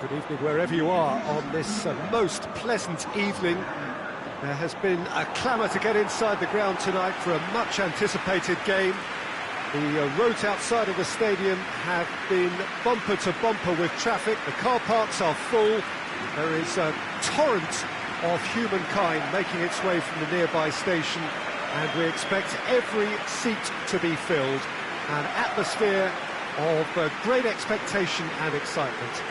Good evening wherever you are on this most pleasant evening. There has been a clamour to get inside the ground tonight for a much anticipated game. The roads outside of the stadium have been bumper to bumper with traffic. The car parks are full. There is a torrent of humankind making its way from the nearby station, and we expect every seat to be filled. An atmosphere of great expectation and excitement.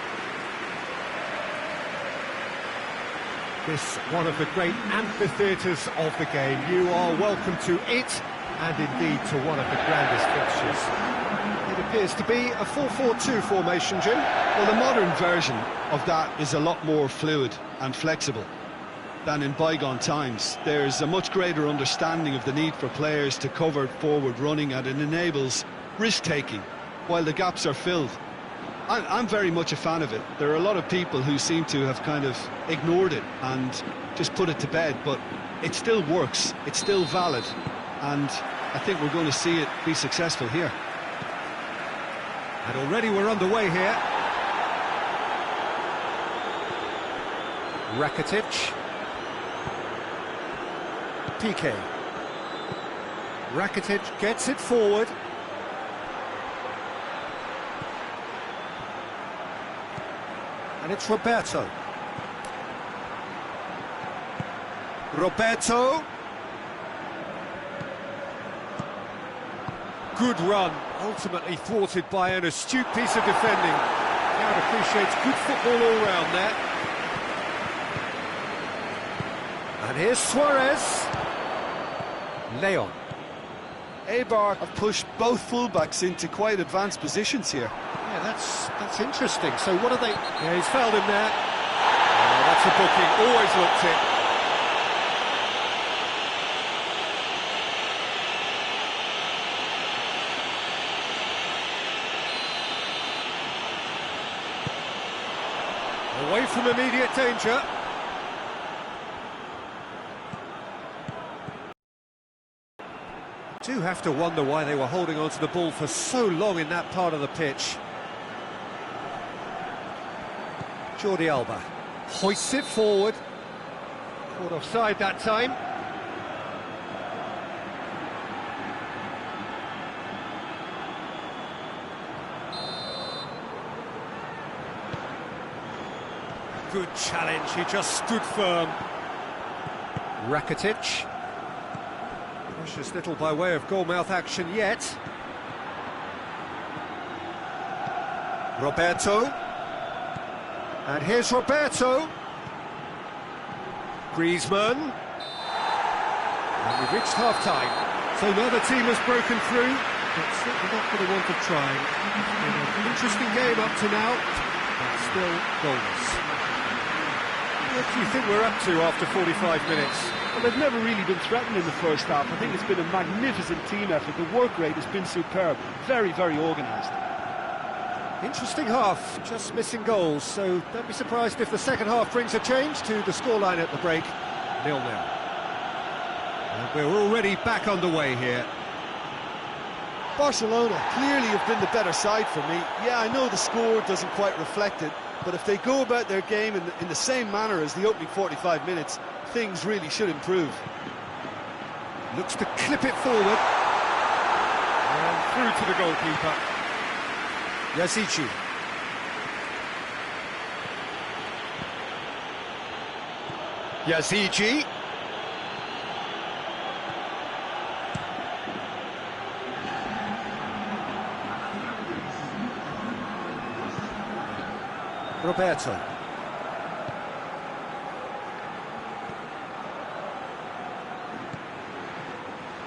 This one of the great amphitheatres of the game. You are welcome to it, and indeed to one of the grandest fixtures. It appears to be a 4-4-2 formation, Jim. Well, the modern version of that is a lot more fluid and flexible than in bygone times. There's a much greater understanding of the need for players to cover forward running, and it enables risk-taking while the gaps are filled. I'm very much a fan of it. There are a lot of people who seem to have kind of ignored it and just put it to bed, but it still works, it's still valid, and I think we're going to see it be successful here. And already we're underway here. Rakitic. PK. Rakitic gets it forward. And it's Roberto. Roberto. Good run, ultimately thwarted by an astute piece of defending. Crowd appreciates good football all round there. And here's Suarez. Leon. Eibar have pushed both fullbacks into quite advanced positions here. Yeah, that's interesting. So what are they... Yeah, he's fouled him there. Oh, that's a booking, always looked it. Away from immediate danger. Do have to wonder why they were holding on to the ball for so long in that part of the pitch. Jordi Alba hoists it forward. Caught offside that time. Good challenge, he just stood firm. Rakitic. Precious little by way of goalmouth action yet. Roberto. And here's Roberto. Griezmann. And we've reached half-time. So neither team has broken through, but certainly not for the want of trying. It's been an interesting game up to now, but still goalless. What do you think we're up to after 45 minutes? Well, they've never really been threatened in the first half. I think it's been a magnificent team effort. The work rate has been superb. Very, very organised. Interesting half, just missing goals, so don't be surprised if the second half brings a change to the scoreline at the break. 0-0. And we're already back underway here. Barcelona clearly have been the better side for me. Yeah, I know the score doesn't quite reflect it, but if they go about their game in the same manner as the opening 45 minutes, things really should improve. Looks to clip it forward. And through to the goalkeeper. Yazici. Yazici. Roberto.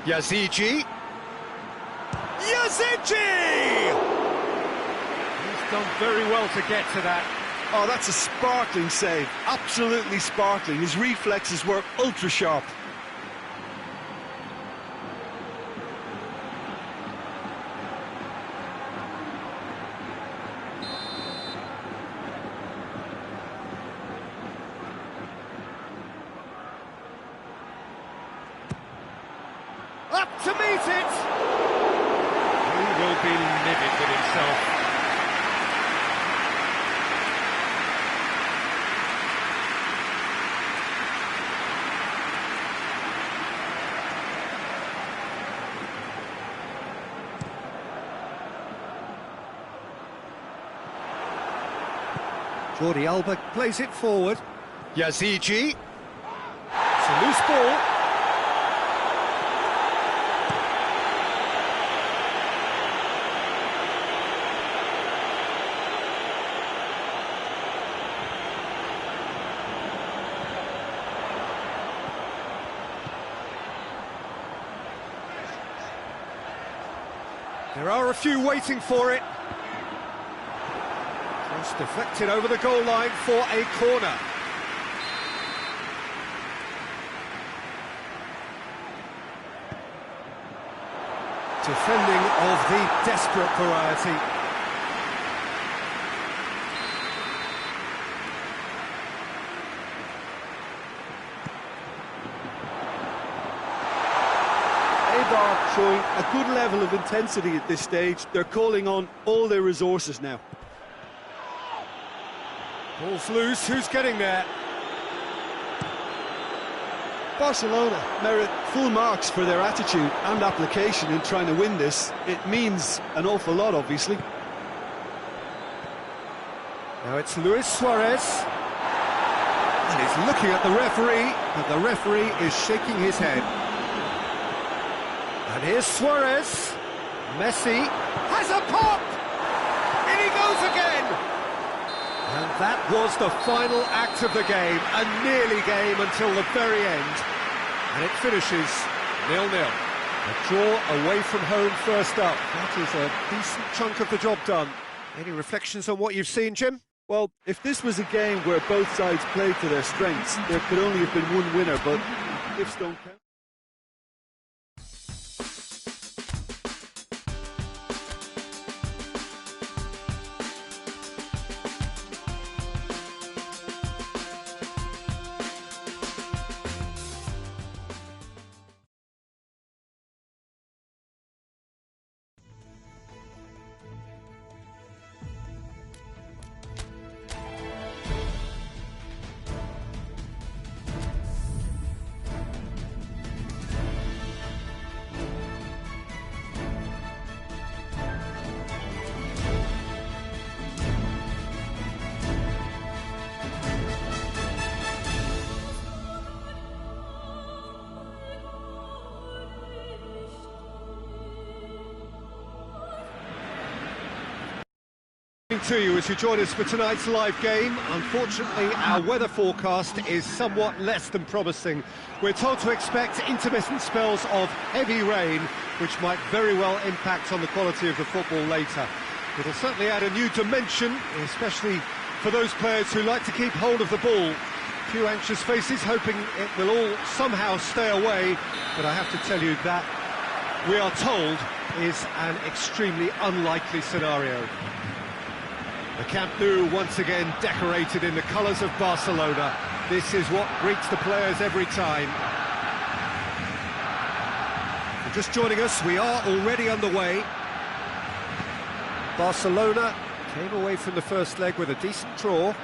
Yazici. Yazici! He's done very well to get to that. Oh, that's a sparkling save. Absolutely sparkling. His reflexes were ultra sharp. Up to meet it! He will be livid with himself. Jordi Alba plays it forward. Yazici. It's a loose ball. There are a few waiting for it. Cross deflected over the goal line for a corner. Defending of the desperate variety. Showing a good level of intensity at this stage. They're calling on all their resources now. Ball's loose, who's getting there? Barcelona merit full marks for their attitude and application in trying to win this. It means an awful lot, obviously. Now it's Luis Suarez. And he's looking at the referee, but the referee is shaking his head. And here's Suarez. Messi has a pop! In he goes again! And that was the final act of the game, a nearly game until the very end. And it finishes 0-0. A draw away from home first up. That is a decent chunk of the job done. Any reflections on what you've seen, Jim? Well, if this was a game where both sides played to their strengths, there could only have been one winner, but ifs don't count. To you as you join us for tonight's live game. Unfortunately, our weather forecast is somewhat less than promising. We're told to expect intermittent spells of heavy rain, which might very well impact on the quality of the football later. It'll certainly add a new dimension, especially for those players who like to keep hold of the ball. A few anxious faces hoping it will all somehow stay away, but I have to tell you that we are told is an extremely unlikely scenario. The Camp Nou once again decorated in the colours of Barcelona. This is what greets the players every time. For just joining us, we are already underway. Barcelona came away from the first leg with a decent draw,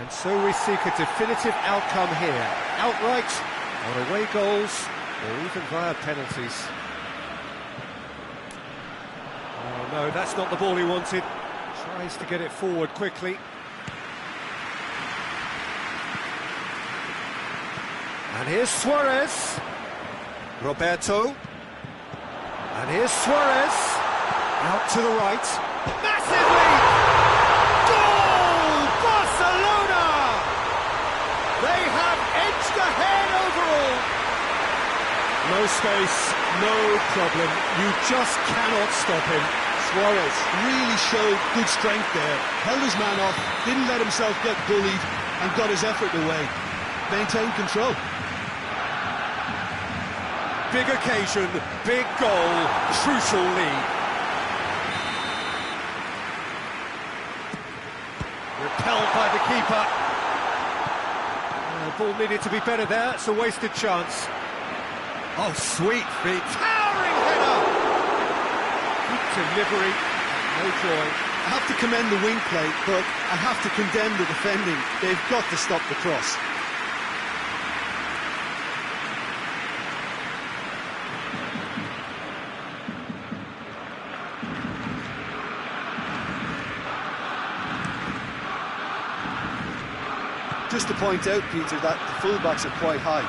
and so we seek a definitive outcome here. Outright, on away goals, or even via penalties. Oh no, that's not the ball he wanted. Tries to get it forward quickly. And here's Suarez. Roberto. And here's Suarez. Out to the right. Massive lead! Goal! Barcelona! They have edged ahead overall. No space, no problem. You just cannot stop him. Suarez really showed good strength there, held his man off, didn't let himself get bullied and got his effort away. Maintained control. Big occasion, big goal, crucial lead. Repelled by the keeper. The ball needed to be better there, it's a wasted chance. Oh, sweet feet, towering header! Delivery, no joy. I have to commend the wing play, but I have to condemn the defending. They've got to stop the cross. to point out, Peter, that the fullbacks are quite high.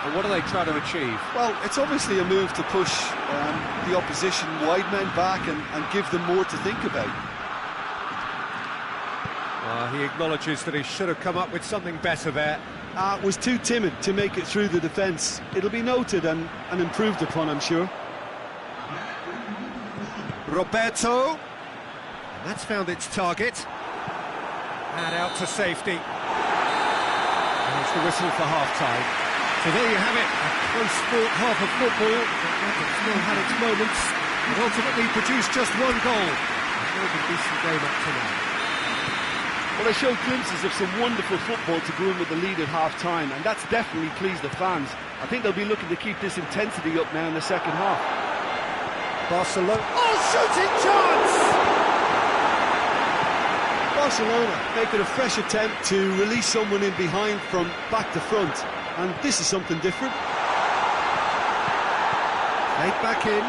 And what are they trying to achieve? Well, it's obviously a move to push the opposition wide men back and give them more to think about. He acknowledges that he should have come up with something better there. Was too timid to make it through the defence. It'll be noted and improved upon, I'm sure. Roberto. And that's found its target. And out to safety. And it's the whistle for half-time. So there you have it, a close-fought half of football that still had its moments, but ultimately produced just one goal. A very decent game up to now. Well, they showed glimpses of some wonderful football to go in with the lead at half-time, and that's definitely pleased the fans. I think they'll be looking to keep this intensity up now in the second half. Barcelona. Oh, shooting chance! Barcelona making a fresh attempt to release someone in behind from back to front, and this is something different. Played back in.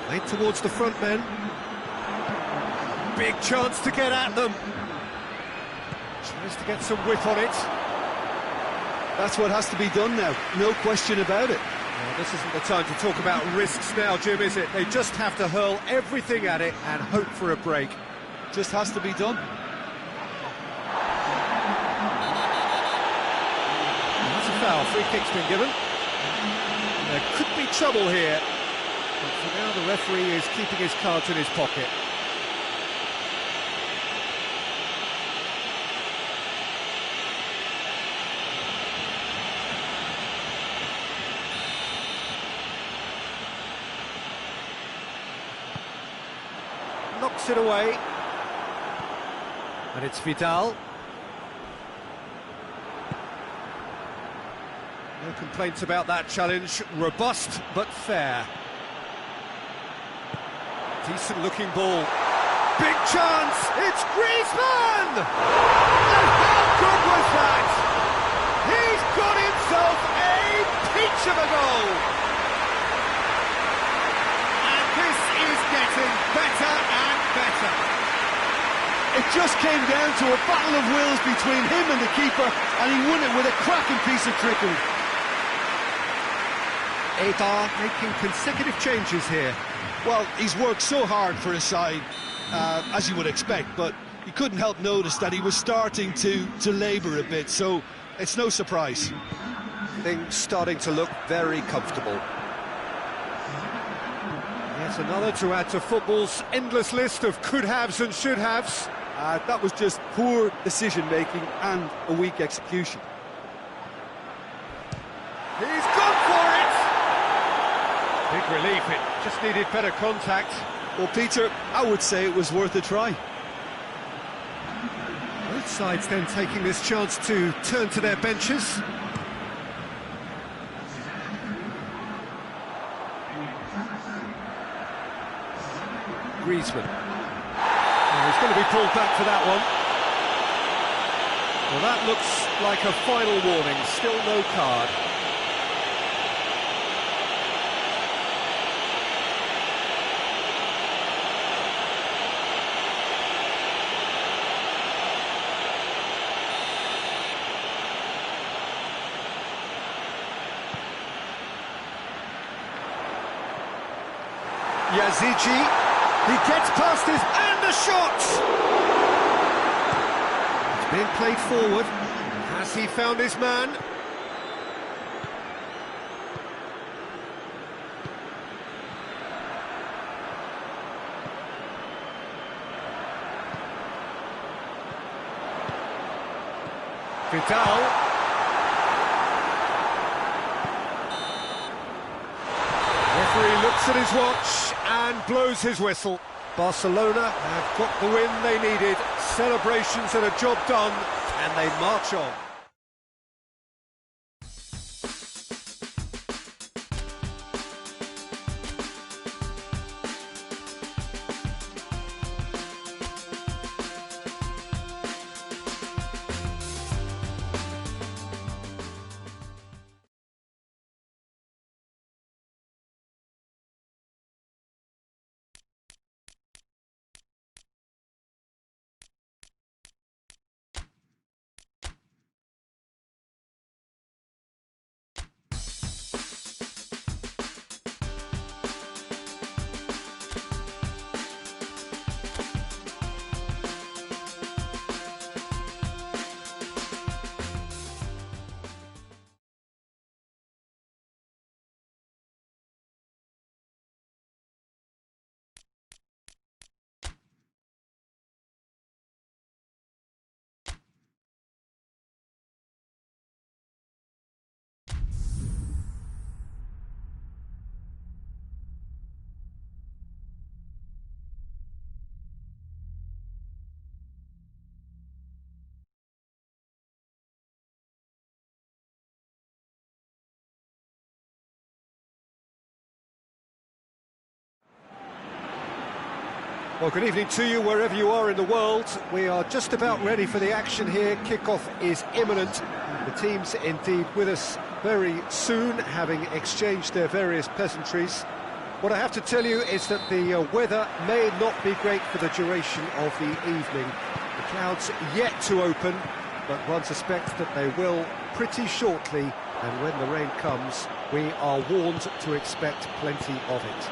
Played towards the front men. Big chance to get at them. Tries to get some width on it. That's what has to be done now, no question about it. Well, this isn't the time to talk about risks now, Jim, is it? They just have to hurl everything at it and hope for a break. Just has to be done. That's a foul. Free kick's been given. There could be trouble here. But for now, the referee is keeping his cards in his pocket. Knocks it away. And it's Vidal. No complaints about that challenge. Robust, but fair. Decent looking ball. Big chance! It's Griezmann! And how good was that? He's got himself a peach of a goal! And this is getting better and better. It just came down to a battle of wills between him and the keeper, and he won it with a cracking piece of trickery. Eder making consecutive changes here. Well, he's worked so hard for his side, as you would expect, but you couldn't help notice that he was starting to labour a bit, so it's no surprise. Things starting to look very comfortable. Yet another to add to football's endless list of could-haves and should-haves. That was just poor decision-making and a weak execution. He's gone for it! Big relief, it just needed better contact. Well, Peter, I would say it was worth a try. Both sides then taking this chance to turn to their benches. Griezmann. Oh, he's going to be pulled back for that one. Well, that looks like a final warning, still no card. Yazici, he gets past his, and the shot! It's being played forward. Has he found his man? Vidal. Referee looks at his watch and blows his whistle. Barcelona have got the win they needed. Celebrations and a job done, and they march on. Well, good evening to you wherever you are in the world. We are just about ready for the action here. Kick-off is imminent. The team's indeed with us very soon, having exchanged their various pleasantries. What I have to tell you is that the weather may not be great for the duration of the evening. The clouds yet to open, but one suspects that they will pretty shortly, and when the rain comes, we are warned to expect plenty of it.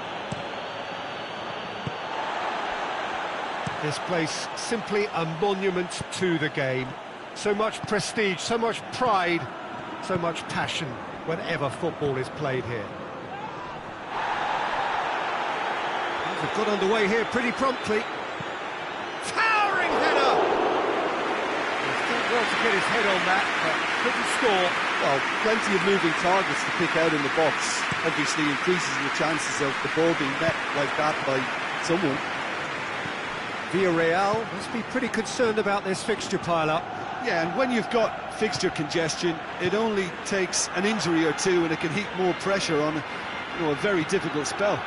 This place simply a monument to the game. So much prestige, so much pride, so much passion whenever football is played here. They've got underway here pretty promptly. Towering header! He's done well to get his head on that, but couldn't score. Well, plenty of moving targets to pick out in the box. Obviously increases the chances of the ball being met like that by someone. Villarreal must be pretty concerned about this fixture pile-up. Yeah, and when you've got fixture congestion, it only takes an injury or two and it can heap more pressure on a very difficult spell.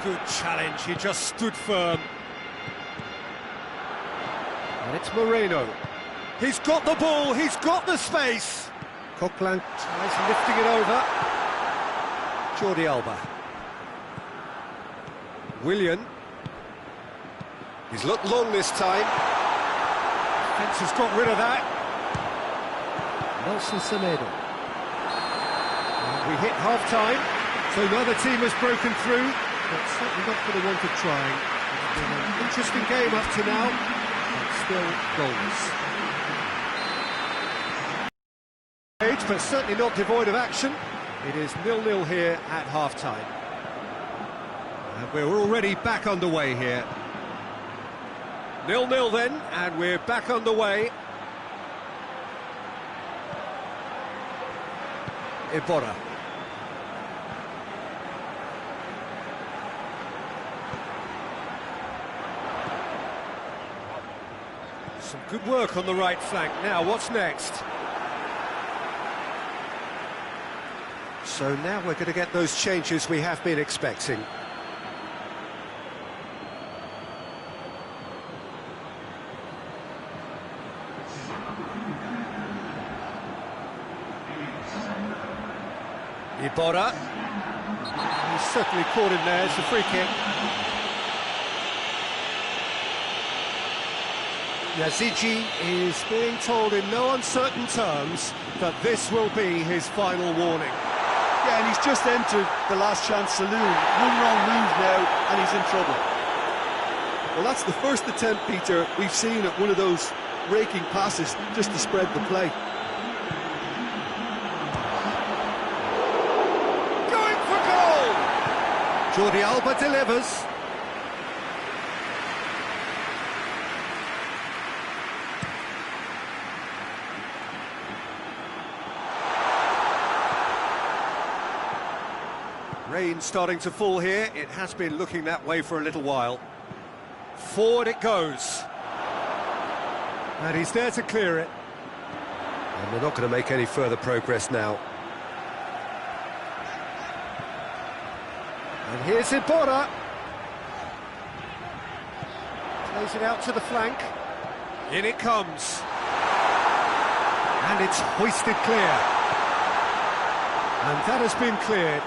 Good challenge, he just stood firm. And it's Moreno. He's got the ball, he's got the space. Coquelin tries lifting it over. Jordi Alba. Willian. He's looked long this time. Fence has got rid of that. Nelson Semedo. We hit half-time, so neither team has broken through, but certainly not for the want of trying. It's been an interesting game up to now, but still goalless. But certainly not devoid of action. It is 0-0 here at half-time. And we're already back underway here. 0-0 then, and we're back underway. Iborra. Some good work on the right flank. Now, what's next? So now we're going to get those changes we have been expecting. Iborra. He's certainly caught him there. It's a free kick. Yazici is being told in no uncertain terms that this will be his final warning. Yeah, and he's just entered the last chance saloon. One wrong move now, and he's in trouble. Well, that's the first attempt, Peter, we've seen at one of those raking passes just to spread the play. Jordi Alba delivers. Rain starting to fall here. It has been looking that way for a little while. Forward it goes. And he's there to clear it. And they're not going to make any further progress now. And here's Iborra. Plays it out to the flank. In it comes. And it's hoisted clear. And that has been cleared.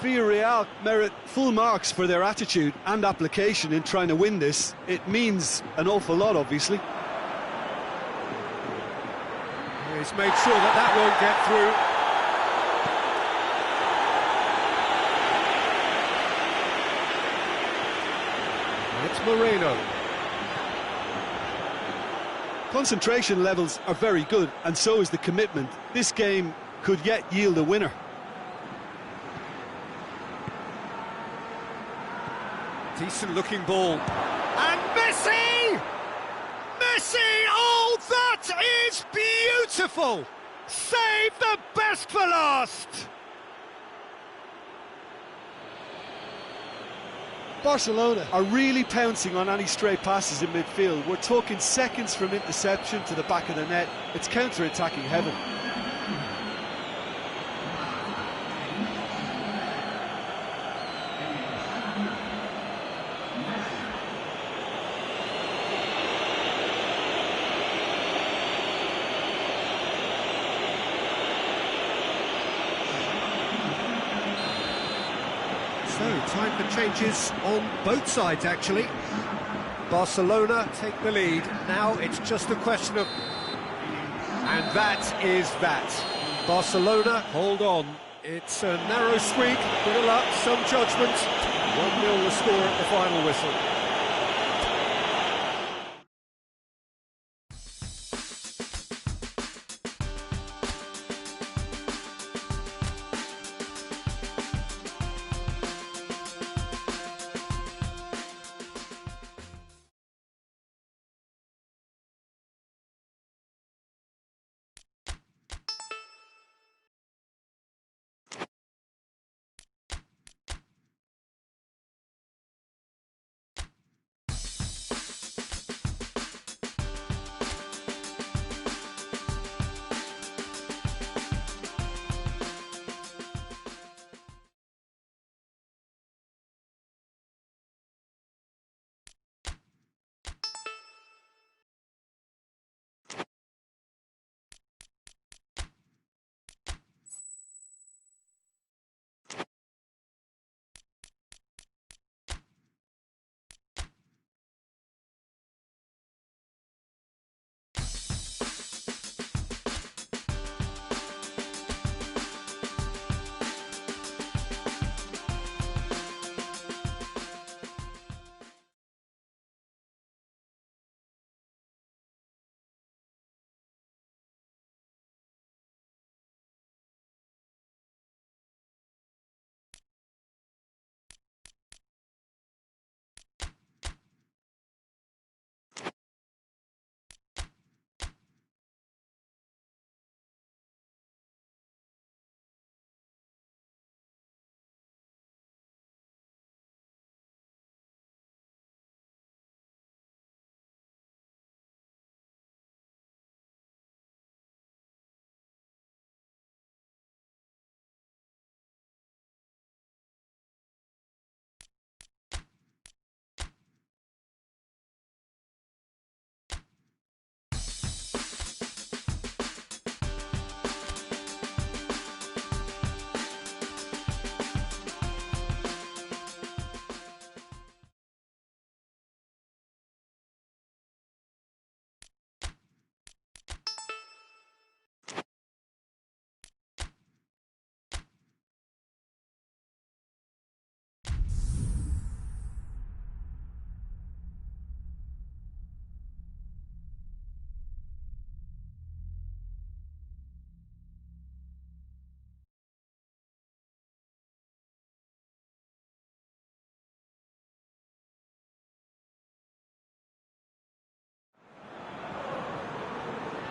Villarreal merit full marks for their attitude and application in trying to win this. It means an awful lot, obviously. He's made sure that that won't get through. It's Moreno. Concentration levels are very good, and so is the commitment. This game could yet yield a winner. Decent looking ball. And Messi! Messi! Oh, that is beautiful! Save the best for last! Barcelona are really pouncing on any stray passes in midfield. We're talking seconds from interception to the back of the net. It's counter-attacking heaven. time for changes on both sides, actually. Barcelona take the lead. Now it's just a question of... And that is that. Barcelona hold on. It's a narrow squeak, bit of luck, some judgment. 1-0 the score at the final whistle.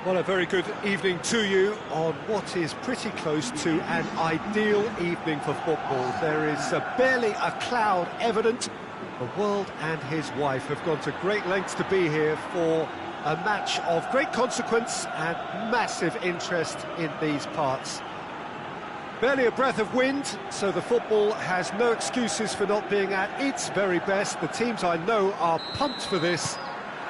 Well, a very good evening to you on what is pretty close to an ideal evening for football. There is barely a cloud evident. The world and his wife have gone to great lengths to be here for a match of great consequence and massive interest in these parts. Barely a breath of wind, so the football has no excuses for not being at its very best. The teams I know are pumped for this.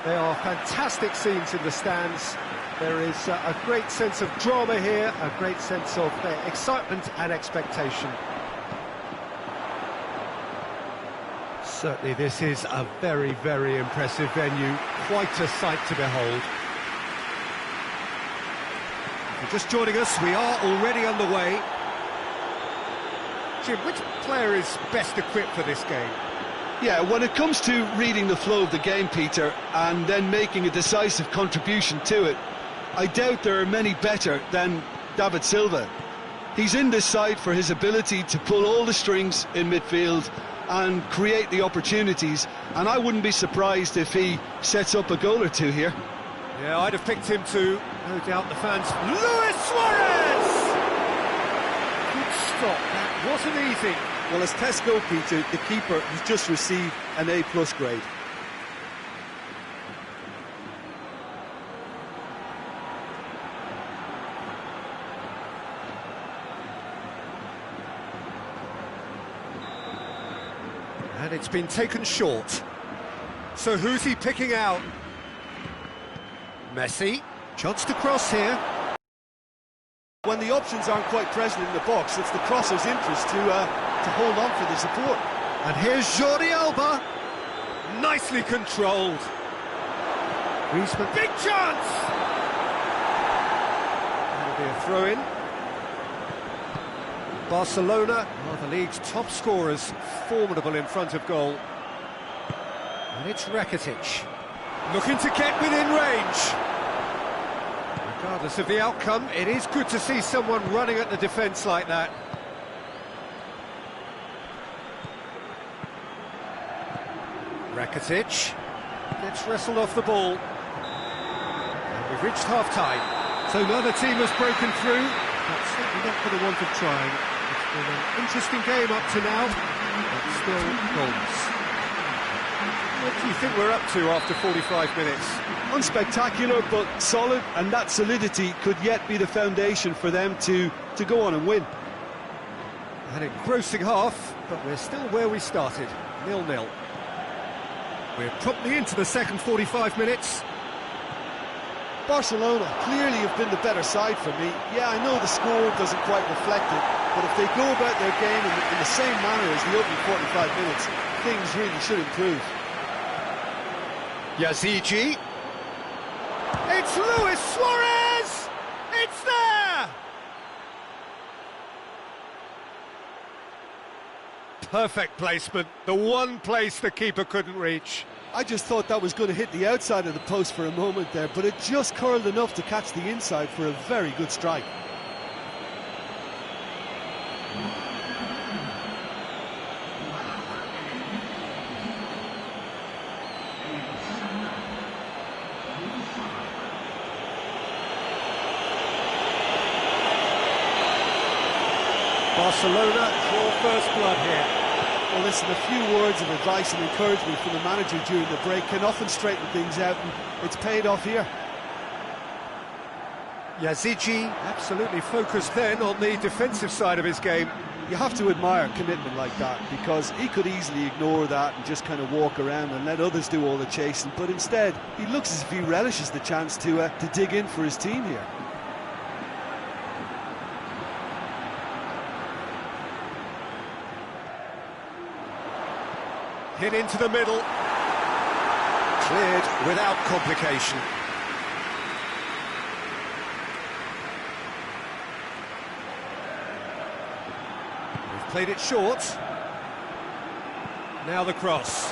They are fantastic scenes in the stands. There is a great sense of drama here, a great sense of excitement and expectation. Certainly this is a very, very impressive venue, quite a sight to behold. If you're just joining us, we are already underway. Jim, which player is best equipped for this game? Yeah, when it comes to reading the flow of the game, Peter, and then making a decisive contribution to it, I doubt there are many better than David Silva. He's in this side for his ability to pull all the strings in midfield and create the opportunities, and I wouldn't be surprised if he sets up a goal or two here. Yeah, I'd have picked him too, no doubt the fans. Luis Suarez! Good stop, that wasn't easy. Well, as test goalkeeper, the keeper has just received an A+ grade. And it's been taken short. So who's he picking out? Messi, chance to cross here. When the options aren't quite present in the box, it's the crosser's interest to hold on for the support. And here's Jordi Alba. Nicely controlled. Griezmann, big chance! That'll be a throw-in. Barcelona are the league's top scorers, formidable in front of goal. And it's Rakitic, looking to get within range. Regardless of the outcome, it is good to see someone running at the defence like that. Rakitic gets wrestled off the ball. And we've reached half-time. So neither team has broken through, but certainly not for the want of trying. It's been an interesting game up to now, but still goals. What do you think we're up to after 45 minutes? Unspectacular, but solid, and that solidity could yet be the foundation for them to go on and win. An engrossing half, but we're still where we started, 0-0. We're promptly into the second 45 minutes. Barcelona clearly have been the better side for me. Yeah, I know the score doesn't quite reflect it, but if they go about their game in the same manner as the opening 45 minutes, things really should improve. Yazici. It's Luis Suarez! It's there! Perfect placement, the one place the keeper couldn't reach. I just thought that was going to hit the outside of the post for a moment there, but it just curled enough to catch the inside for a very good strike. Barcelona draw first blood here. Well, listen, a few words of advice and encouragement from the manager during the break can often straighten things out, and it's paid off here. Yazici absolutely focused then on the defensive side of his game. You have to admire commitment like that, because he could easily ignore that and just kind of walk around and let others do all the chasing, but instead he looks as if he relishes the chance to dig in for his team here. Hit into the middle. Cleared without complication. We've played it short. Now the cross.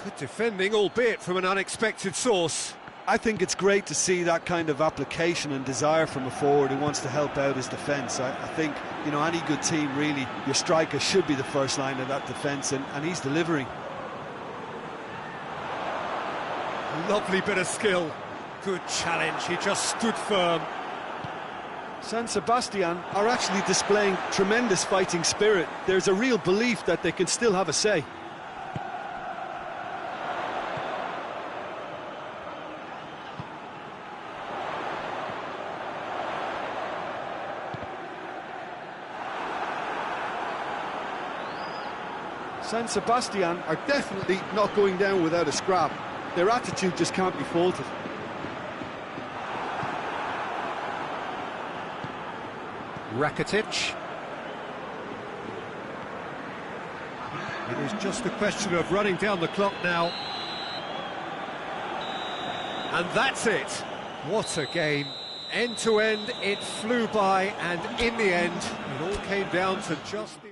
Good defending, albeit from an unexpected source. I think it's great to see that kind of application and desire from a forward who wants to help out his defence. I think, you know, any good team, really, your striker should be the first line of that defence, and he's delivering. Lovely bit of skill. Good challenge, he just stood firm. San Sebastian are actually displaying tremendous fighting spirit. There's a real belief that they can still have a say. San Sebastian are definitely not going down without a scrap. Their attitude just can't be faulted. Rakitic. It is just a question of running down the clock now. And that's it. What a game. End to end, it flew by, and in the end, it all came down to just the...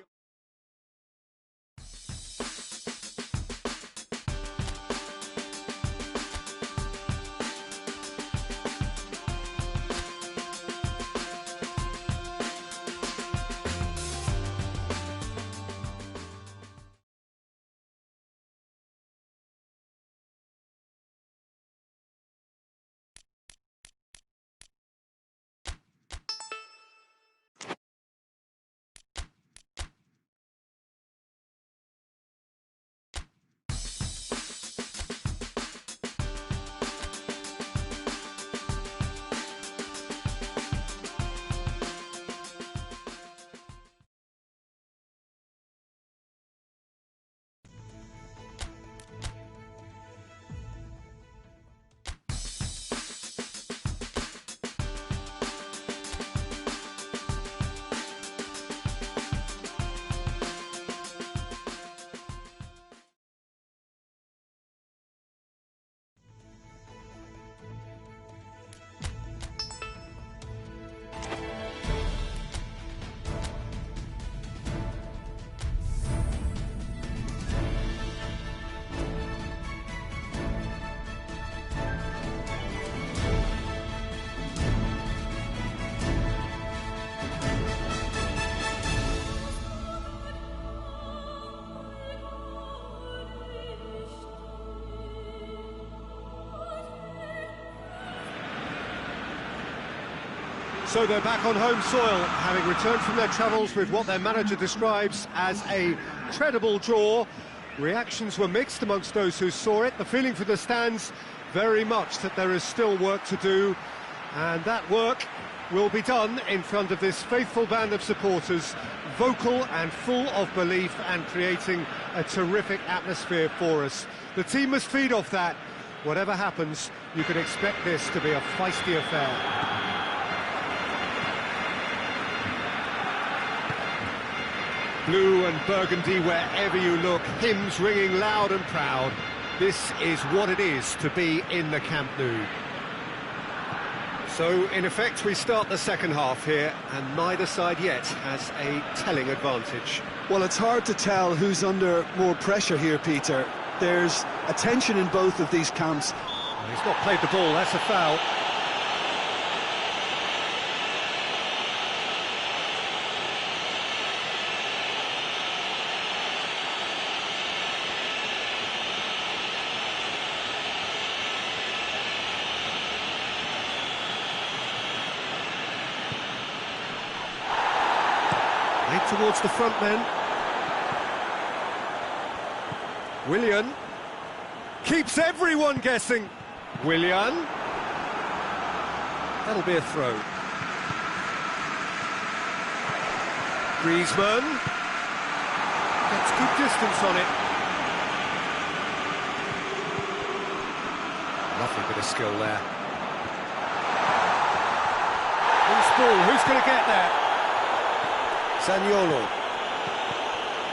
So they're back on home soil, having returned from their travels with what their manager describes as a credible draw. Reactions were mixed amongst those who saw it. The feeling for the stands, very much that there is still work to do, and that work will be done in front of this faithful band of supporters, vocal and full of belief and creating a terrific atmosphere for us. The team must feed off that. Whatever happens, you can expect this to be a feisty affair. Blue and burgundy wherever you look, hymns ringing loud and proud. This is what it is to be in the Camp Nou. So, in effect, we start the second half here, and neither side yet has a telling advantage. Well, it's hard to tell who's under more pressure here, Peter. There's a tension in both of these camps. Well, he's not played the ball, that's a foul. Towards the front men. Willian keeps everyone guessing. Willian. That'll be a throw. Griezmann gets good distance on it. Lovely bit of skill there. Loose ball, who's going to get there? Zaniolo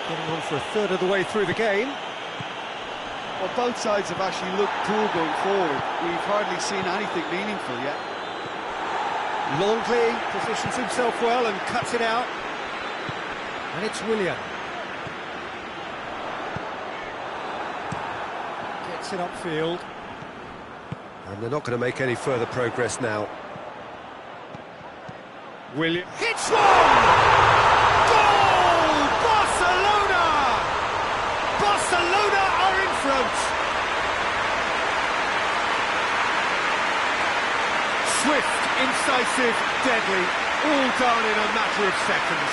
getting on for a third of the way through the game. Well, both sides have actually looked poor going forward. We've hardly seen anything meaningful yet. Longley positions himself well and cuts it out. And it's Willian. Gets it upfield. And they're not going to make any further progress now. Willian hits one! Barcelona are in front. Swift, incisive, deadly, all done in a matter of seconds.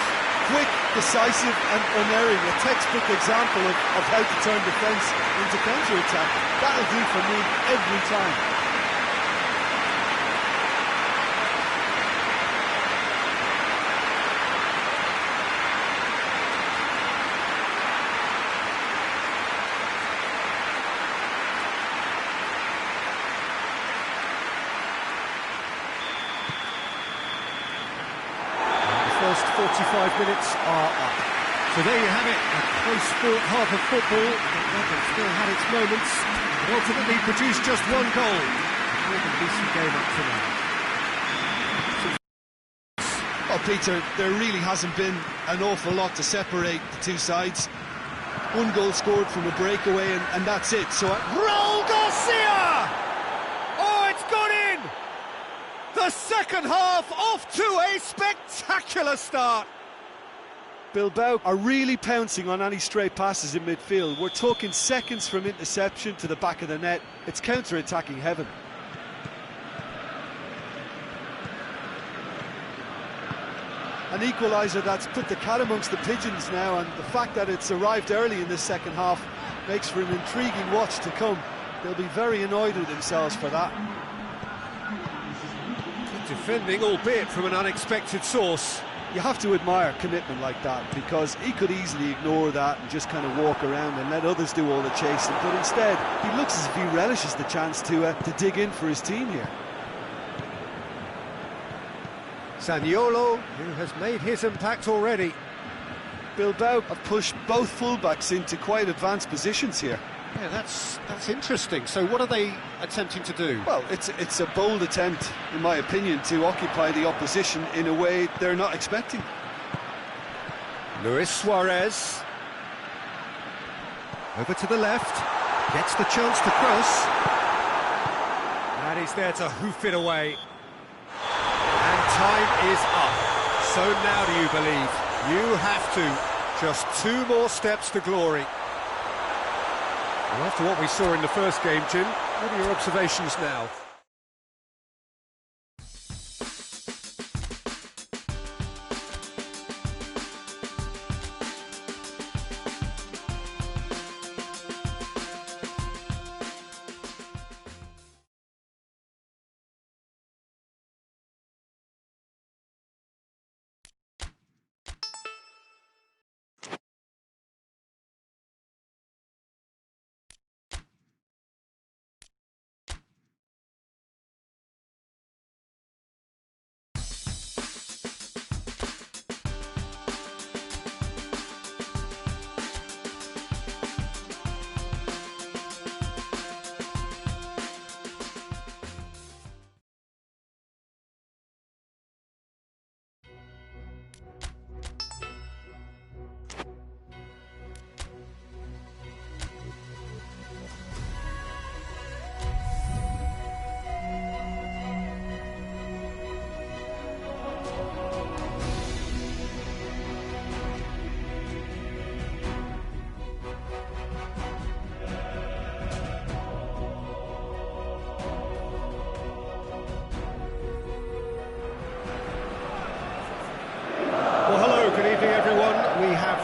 Quick, decisive and unerring, a textbook example of how to turn defence into counter-attack. That'll do for me every time. First 45 minutes are up. So there you have it, a close-fought half of football, but still had its moments, and ultimately produced just one goal. A decent game up to now. Well, Peter, there really hasn't been an awful lot to separate the two sides. One goal scored from a breakaway, and that's it. So Raul Garcia! Oh, it's gone in! The second half off to a spectacular start. Bilbao are really pouncing on any stray passes in midfield. We're talking seconds from interception to the back of the net. It's counter-attacking heaven. An equaliser that's put the cat amongst the pigeons now, and the fact that it's arrived early in the second half makes for an intriguing watch to come. They'll be very annoyed with themselves for that. Defending, albeit from an unexpected source. You have to admire commitment like that, because he could easily ignore that and just kind of walk around and let others do all the chasing, but instead he looks as if he relishes the chance to dig in for his team here. Zaniolo, who has made his impact already. Bilbao have pushed both fullbacks into quite advanced positions here. Yeah, that's interesting. So what are they attempting to do? Well, it's a bold attempt, in my opinion, to occupy the opposition in a way they're not expecting. Luis Suarez. Over to the left. Gets the chance to cross. And he's there to hoof it away. And time is up. So now do you believe? You have to. Just 2 more steps to glory. Well, after what we saw in the first game, Jim, what are your observations now?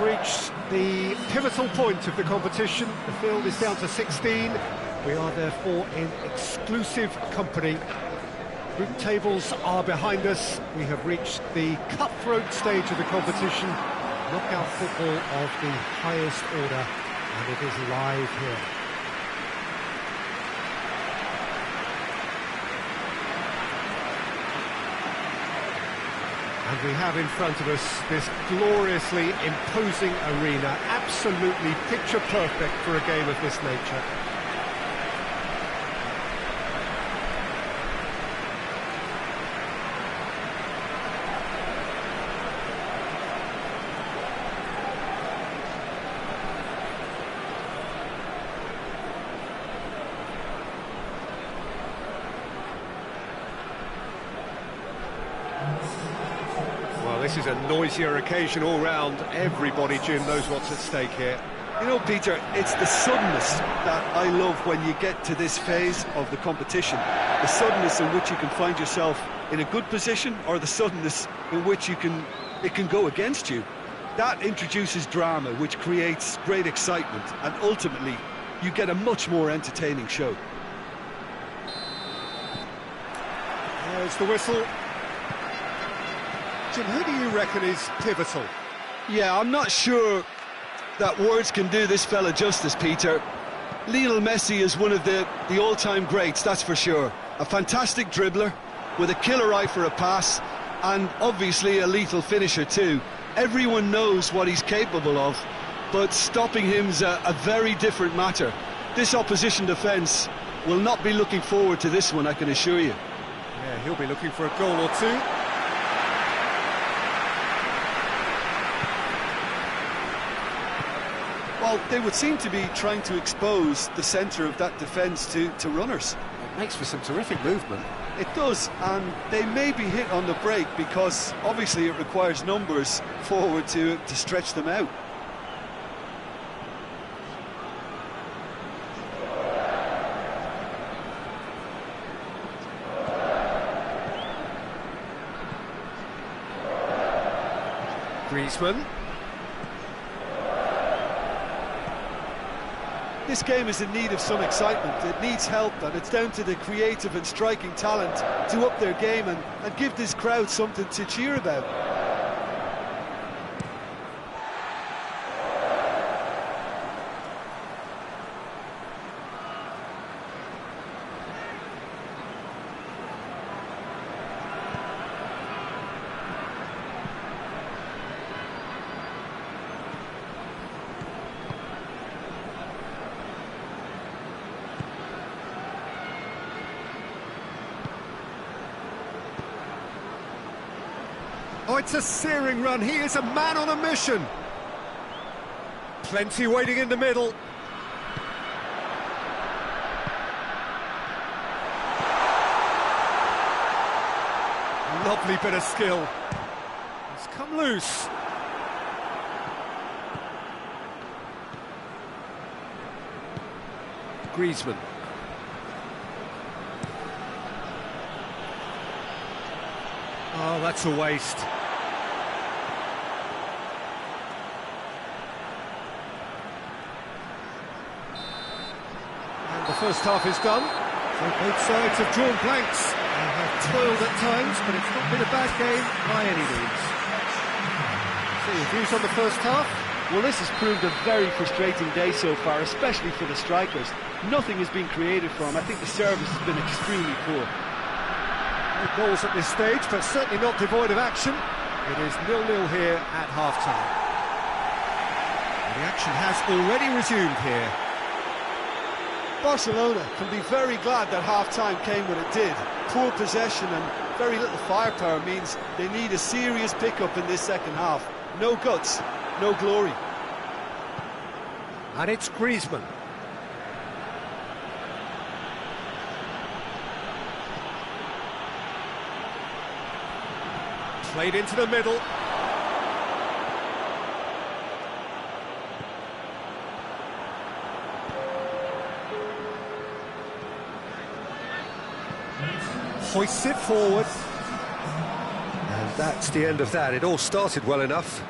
reached the pivotal point of the competition. The field is down to 16. We are therefore in exclusive company. Group tables are behind us. We have reached the cutthroat stage of the competition. Knockout football of the highest order, and it is live here. And we have in front of us this gloriously imposing arena, absolutely picture perfect for a game of this nature. This is a noisier occasion all round. Everybody, Jim, knows what's at stake here. You know, Peter, it's the suddenness that I love when you get to this phase of the competition. The suddenness in which you can find yourself in a good position, or the suddenness in which it can go against you. That introduces drama, which creates great excitement, and ultimately you get a much more entertaining show. There's the whistle. Jim, who do you reckon is pivotal? Yeah, I'm not sure that words can do this fella justice, Peter. Lionel Messi is one of the all-time greats, that's for sure. A fantastic dribbler, with a killer eye for a pass, and obviously a lethal finisher too. Everyone knows what he's capable of, but stopping him's a very different matter. This opposition defence will not be looking forward to this one, I can assure you. Yeah, he'll be looking for a goal or two. Well, they would seem to be trying to expose the centre of that defence to runners. It makes for some terrific movement. It does, and they may be hit on the break because obviously it requires numbers forward to stretch them out. Griezmann. This game is in need of some excitement. It needs help, and it's down to the creative and striking talent to up their game and give this crowd something to cheer about. Oh, it's a searing run. He is a man on a mission. Plenty waiting in the middle. Lovely bit of skill. It's come loose. Griezmann. Oh, that's a waste. And the first half is done. So both sides have drawn blanks. They have toiled at times, but it's not been a bad game by any means. So your views on the first half? Well, this has proved a very frustrating day so far, especially for the strikers. Nothing has been created for them. I think the service has been extremely poor. No goals at this stage, but certainly not devoid of action. It is 0-0 here at half-time. The action has already resumed here. Barcelona can be very glad that half-time came when it did. Poor possession and very little firepower means they need a serious pick-up in this second half. No guts, no glory. And it's Griezmann. Played into the middle. Hoists it forward. And that's the end of that. It all started well enough.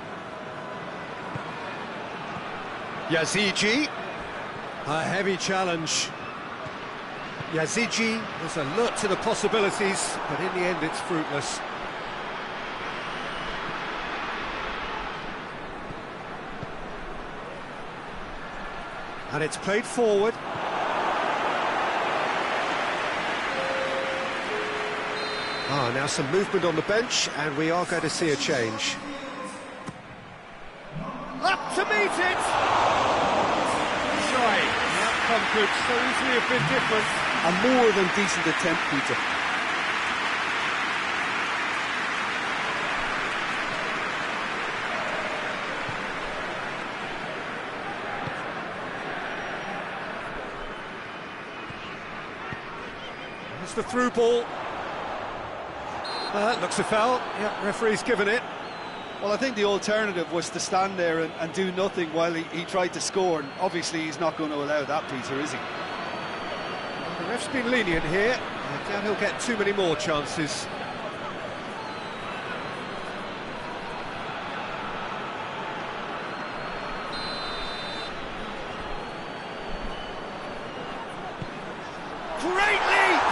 Yazici, a heavy challenge. Yazici was alert to the possibilities, but in the end it's fruitless. And it's played forward. Now some movement on the bench, and we are going to see a change. Up to meet it! Sorry, the outcome could so easily have been different. A more than decent attempt, Peter. That's the through ball. Looks a foul. Yeah, referee's given it. Well, I think the alternative was to stand there and do nothing while he tried to score, and obviously he's not going to allow that, Peter, is he? The ref's been lenient here. I doubt he'll get too many more chances. Great leap!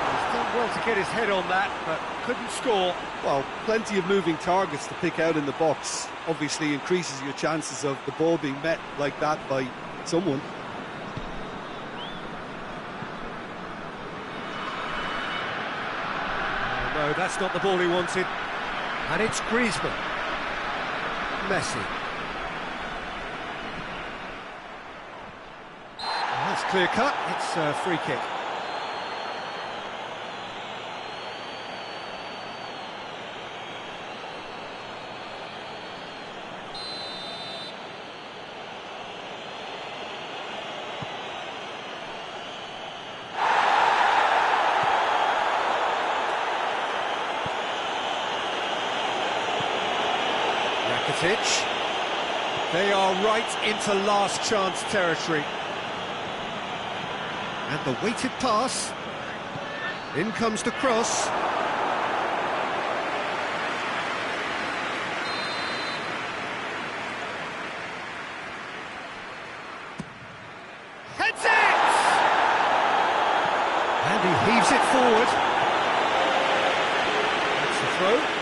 He's done well to get his head on that, but couldn't score. Well, plenty of moving targets to pick out in the box. Obviously increases your chances of the ball being met like that by someone. No, that's not the ball he wanted. And it's Griezmann. Messi. That's clear cut. It's a free kick. They are right into last chance territory. And the weighted pass. In comes the cross. Heads it! And he heaves it forward. That's the throw.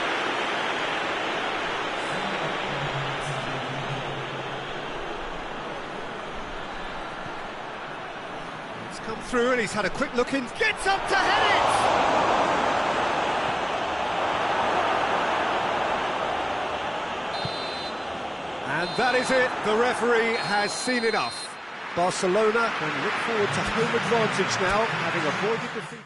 Come through, and he's had a quick look in. Gets up to head it! And that is it. The referee has seen enough. Barcelona can look forward to home advantage now, having avoided defeat.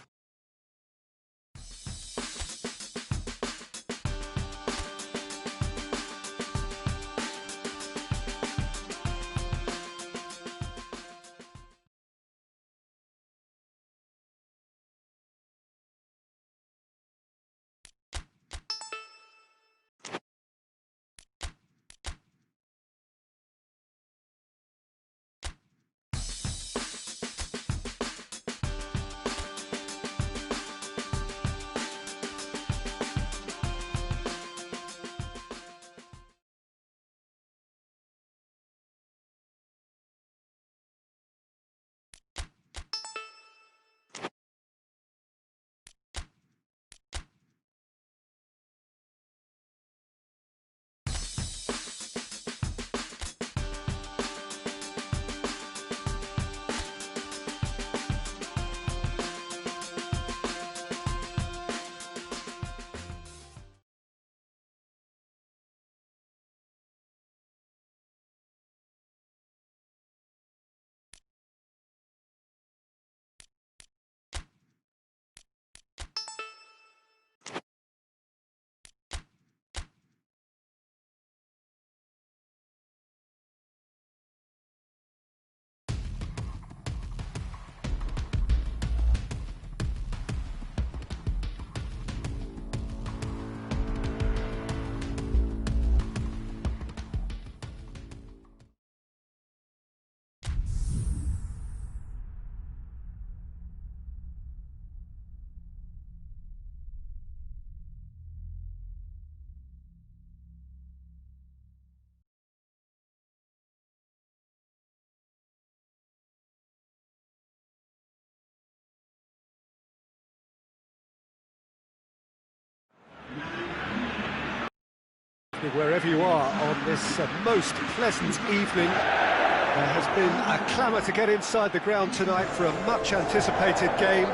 Wherever you are on this most pleasant evening, there has been a clamour to get inside the ground tonight for a much anticipated game.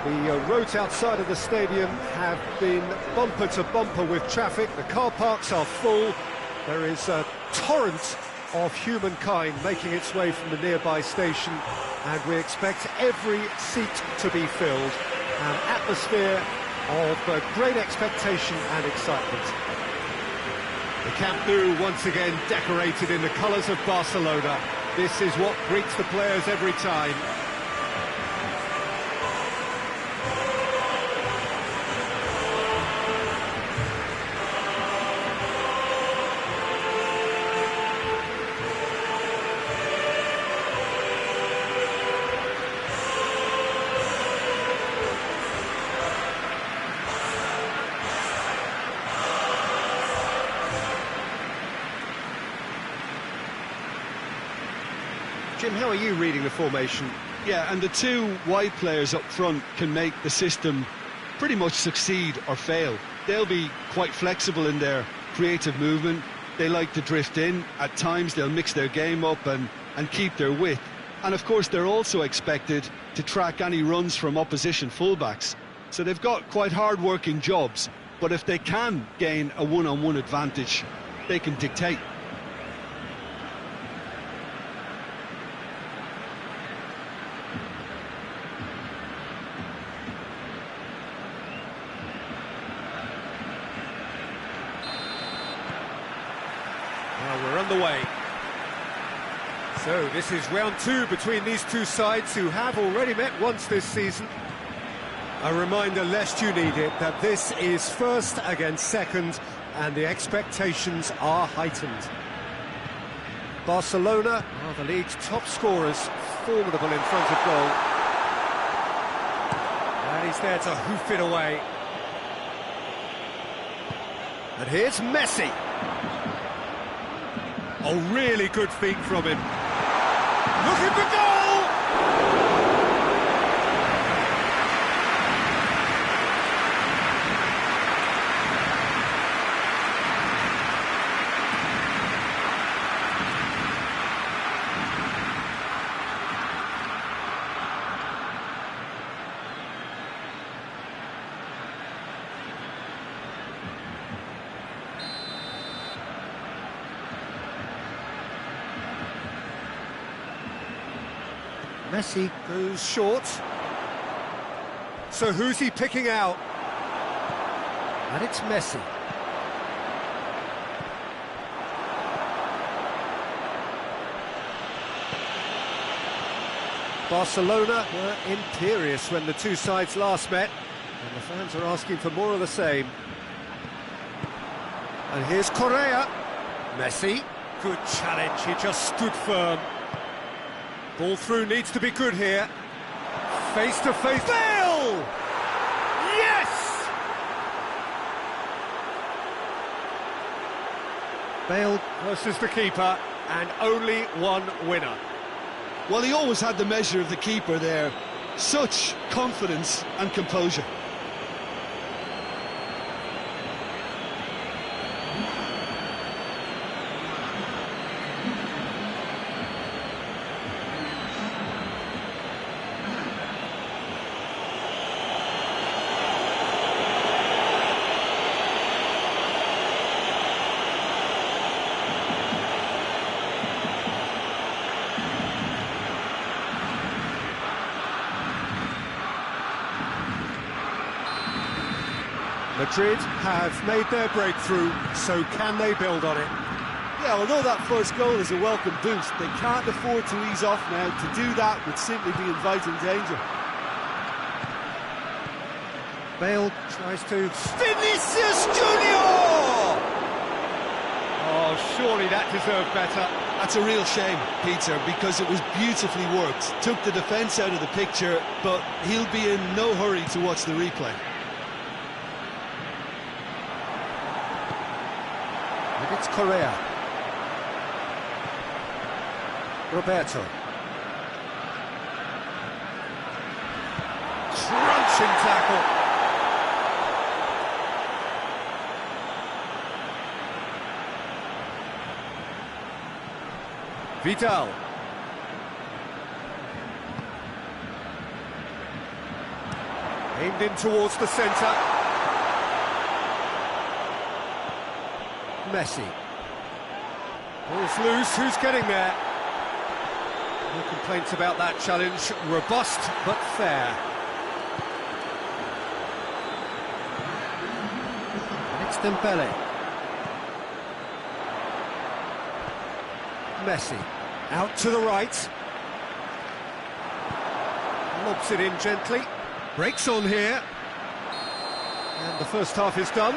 The roads outside of the stadium have been bumper to bumper with traffic. The car parks are full. There is a torrent of humankind making its way from the nearby station, and we expect every seat to be filled. An atmosphere of great expectation and excitement. The Camp Nou once again decorated in the colours of Barcelona. This is what greets the players every time. Jim, how are you reading the formation? Yeah, and the two wide players up front can make the system pretty much succeed or fail. They'll be quite flexible in their creative movement. They like to drift in. At times they'll mix their game up and keep their width. And of course they're also expected to track any runs from opposition fullbacks. So they've got quite hard-working jobs, but if they can gain a one-on-one advantage, they can dictate. We're underway. So this is round two between these two sides who have already met once this season. A reminder, lest you need it, that this is first against second and the expectations are heightened. Barcelona are the league's top scorers, formidable in front of goal. And he's there to hoof it away. And here's Messi. Oh, really good feet from him. Looking for goal! Messi goes short. So who's he picking out? And it's Messi. Barcelona were imperious when the two sides last met, and the fans are asking for more of the same. And here's Correa. Messi, good challenge, he just stood firm. Ball through needs to be good here. Face to face. Bale! Yes! Bale versus the keeper, and only one winner. Well, he always had the measure of the keeper there. Such confidence and composure. Madrid have made their breakthrough, so can they build on it? Yeah, although that first goal is a welcome boost, they can't afford to ease off now. To do that would simply be inviting danger. Bale tries to... Vinicius Junior! Oh, surely that deserved better. That's a real shame, Peter, because it was beautifully worked. Took the defence out of the picture, but he'll be in no hurry to watch the replay. And it's Correa. Roberto. Crunching tackle. Vidal. Aimed in towards the centre. Messi. Ball's loose, who's getting there? No complaints about that challenge. Robust, but fair. It's Dembele. Messi. Out to the right. Lobs it in gently. Breaks on here. And the first half is done.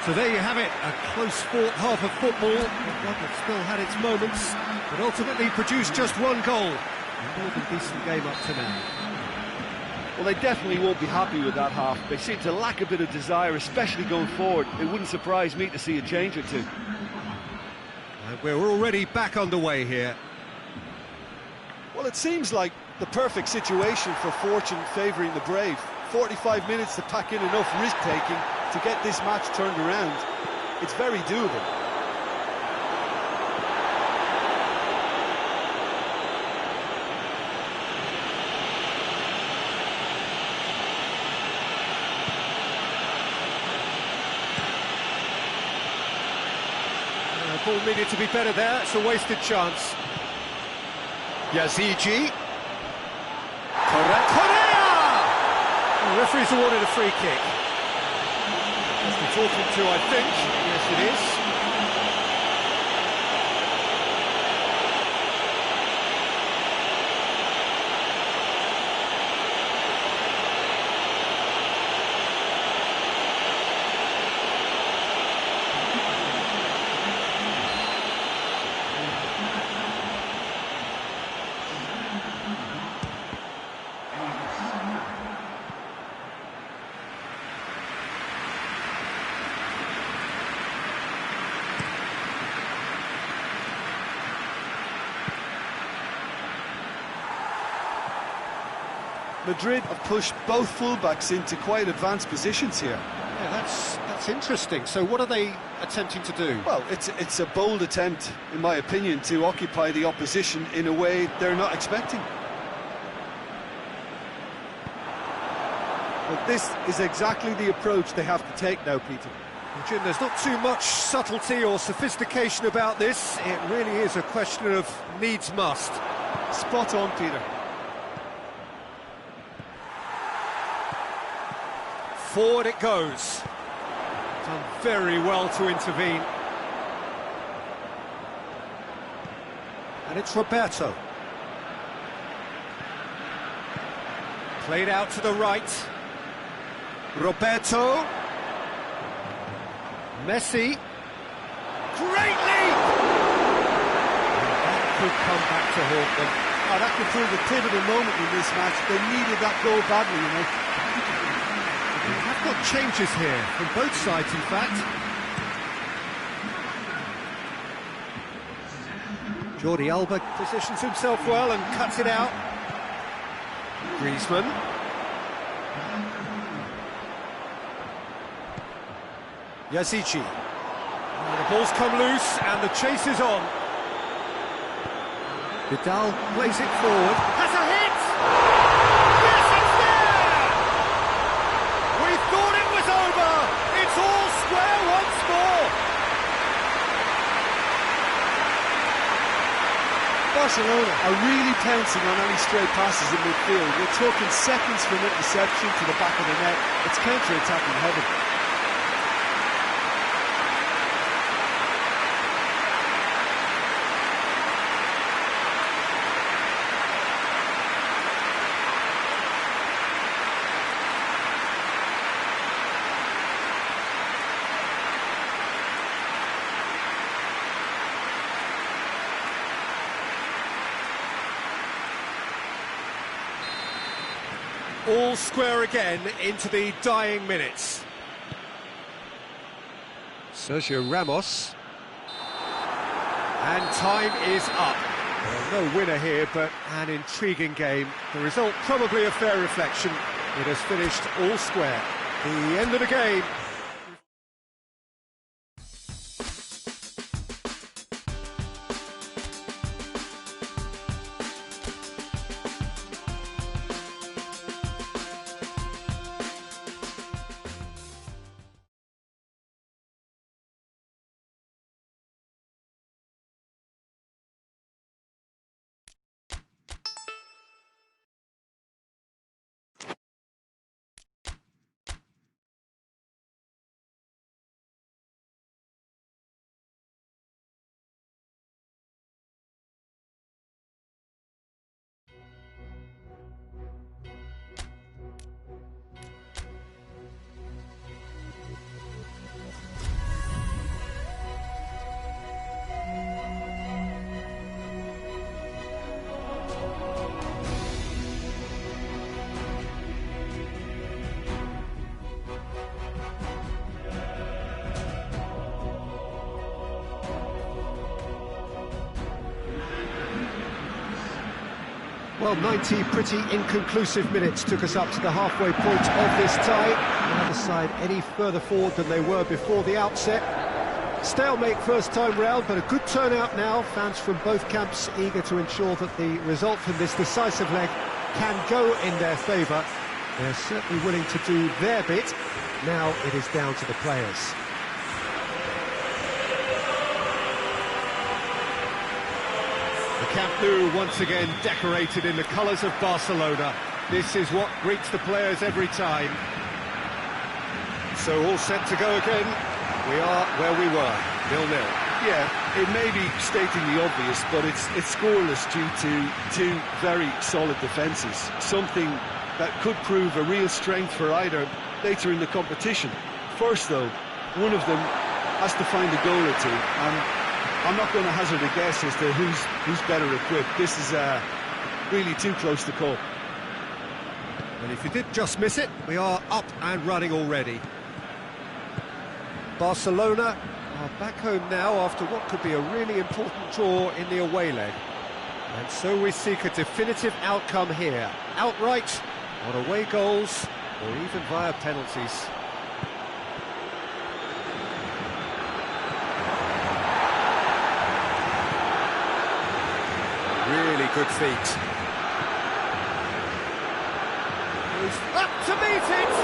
So there you have it, a close-fought half of football, but one that still had its moments, but ultimately produced just one goal. A more than decent game up to now. Well, they definitely won't be happy with that half. They seem to lack a bit of desire, especially going forward. It wouldn't surprise me to see a change or two. And we're already back underway here. Well, it seems like the perfect situation for fortune favouring the brave. 45 minutes to pack in enough risk-taking to get this match turned around. It's very doable. Ball needed to be better there, it's a wasted chance. Yazici. Correa! The referee's awarded a free kick. That's the talking to, I think. Yes, it is. Madrid have pushed both fullbacks into quite advanced positions here. Yeah, that's interesting. So what are they attempting to do? Well, it's a bold attempt, in my opinion, to occupy the opposition in a way they're not expecting. But this is exactly the approach they have to take now, Peter. Well, Jim, there's not too much subtlety or sophistication about this. It really is a question of needs must. Spot on, Peter. Forward it goes. Done very well to intervene. And it's Roberto. Played out to the right. Roberto. Messi. Great leap! That could come back to haunt them. Oh, that could prove a pivotal moment in this match. They needed that goal badly, you know. We've got changes here, from both sides in fact. Jordi Alba positions himself well and cuts it out. Griezmann. Yazici. The ball's come loose and the chase is on. Vidal plays it forward. Has a hit! Yes, it's there! We thought it was over! It's all square once more! Barcelona are really pouncing on any stray passes in midfield. We're talking seconds from interception to the back of the net. It's counter-attacking heaven. All square again into the dying minutes. Sergio Ramos. And time is up. Well, no winner here, but an intriguing game. The result probably a fair reflection. It has finished all square. The end of the game. Well, 90 pretty inconclusive minutes took us up to the halfway point of this tie. Neither side any further forward than they were before the outset. Stalemate first time round, but a good turnout now. Fans from both camps eager to ensure that the result from this decisive leg can go in their favour. They're certainly willing to do their bit. Now it is down to the players. The Camp Nou once again decorated in the colours of Barcelona. This is what greets the players every time. So all set to go again. We are where we were, 0-0. Yeah, it may be stating the obvious, but it's scoreless due to two very solid defences. Something that could prove a real strength for either later in the competition. First, though, one of them has to find a goal or two, and I'm not going to hazard a guess as to who's better equipped. This is really too close to call. And if you did just miss it, we are up and running already. Barcelona are back home now after what could be a really important draw in the away leg. And so we seek a definitive outcome here. Outright, on away goals, or even via penalties. Really good feet. Goes up to meet it!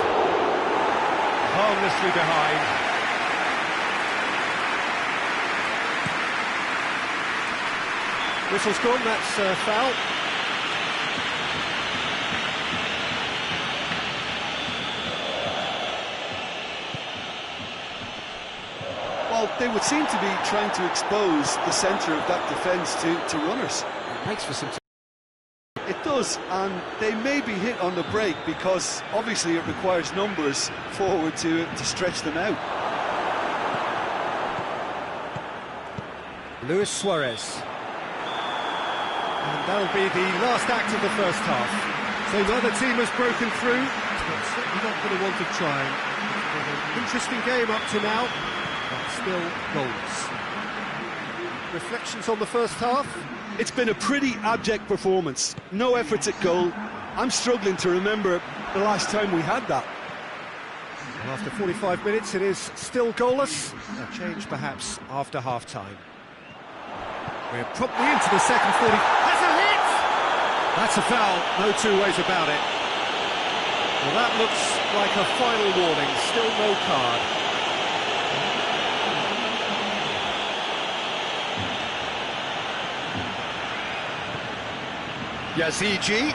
Harmlessly behind. Whistle's gone, that's foul. Well, they would seem to be trying to expose the centre of that defence to runners. It makes for some... It does, and they may be hit on the break because obviously it requires numbers forward to stretch them out. Luis Suarez. And that'll be the last act of the first half. So neither team has broken through, but certainly not going to want to try. It's been an interesting game up to now, but still goals. Reflections on the first half? It's been a pretty abject performance. No efforts at goal. I'm struggling to remember the last time we had that. And after 45 minutes, it is still goalless. A change perhaps after half-time. We're promptly into the second 40. Has a hit! That's a foul, no two ways about it. Well, that looks like a final warning, still no card. Yazici.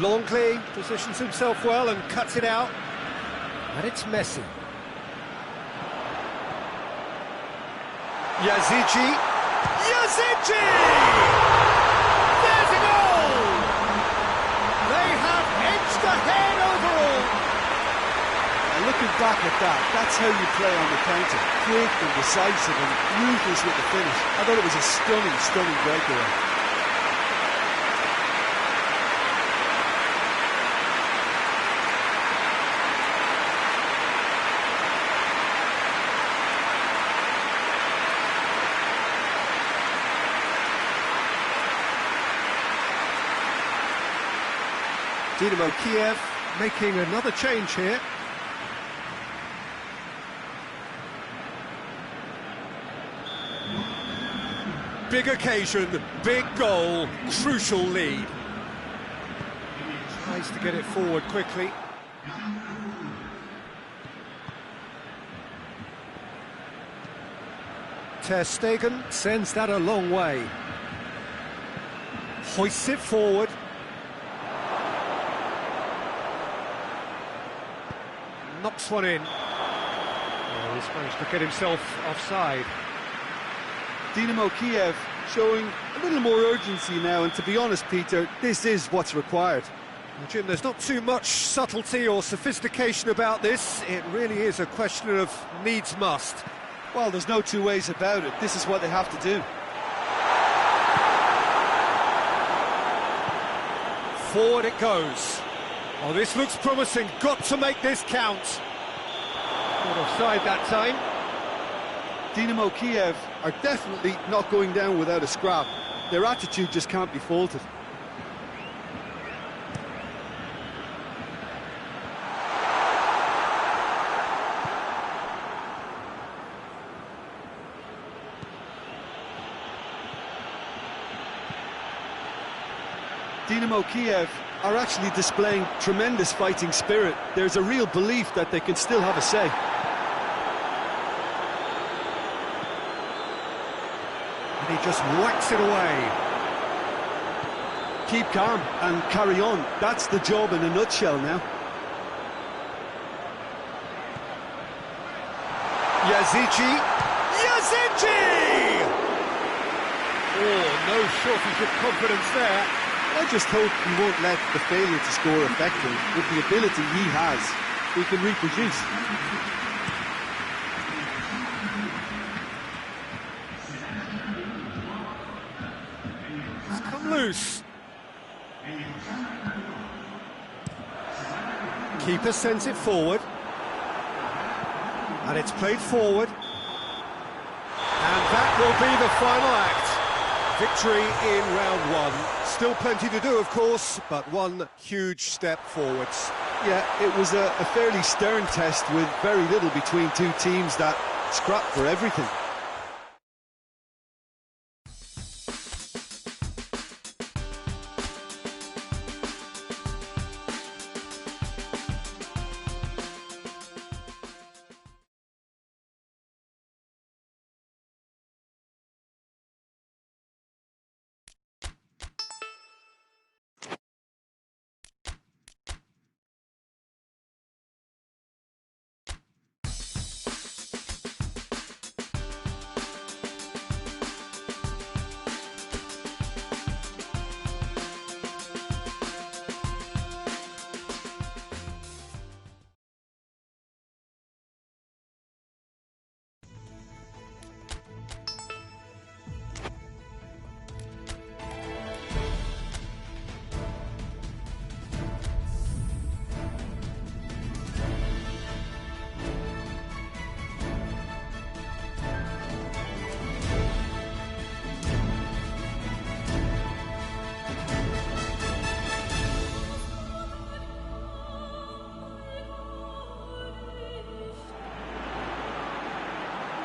Longley positions himself well and cuts it out. And it's Messi. Yazici. Yazici! There's a goal! They have edged ahead overall. And looking back at that, that's how you play on the counter. Quick and decisive and ruthless with the finish. I thought it was a stunning, stunning breakaway. Dynamo Kiev making another change here. Big occasion, big goal, crucial lead. Tries to get it forward quickly. Ter Stegen sends that a long way. Hoists it forward. Knocks one in. Oh, he's managed to get himself offside. Dynamo Kiev showing a little more urgency now, and to be honest, Peter, this is what's required. Well, Jim, there's not too much subtlety or sophistication about this. It really is a question of needs must. Well, there's no two ways about it. This is what they have to do. forward it goes. Oh, this looks promising. Got to make this count. Not offside that time. Dynamo Kiev are definitely not going down without a scrap. Their attitude just can't be faulted. Dynamo Kiev are actually displaying tremendous fighting spirit. There's a real belief that they can still have a say. And he just whacks it away. Keep calm and carry on. That's the job in a nutshell now. Yazici. Yazici! Oh, no shortage of confidence there. I just hope he won't let the failure to score affect him. With the ability he has, he can reproduce. It's come loose. Keeper sends it forward. And it's played forward. And that will be the final act. Victory in round one. Still plenty to do, of course, but one huge step forwards. Yeah, it was a fairly stern test with very little between two teams that scrapped for everything.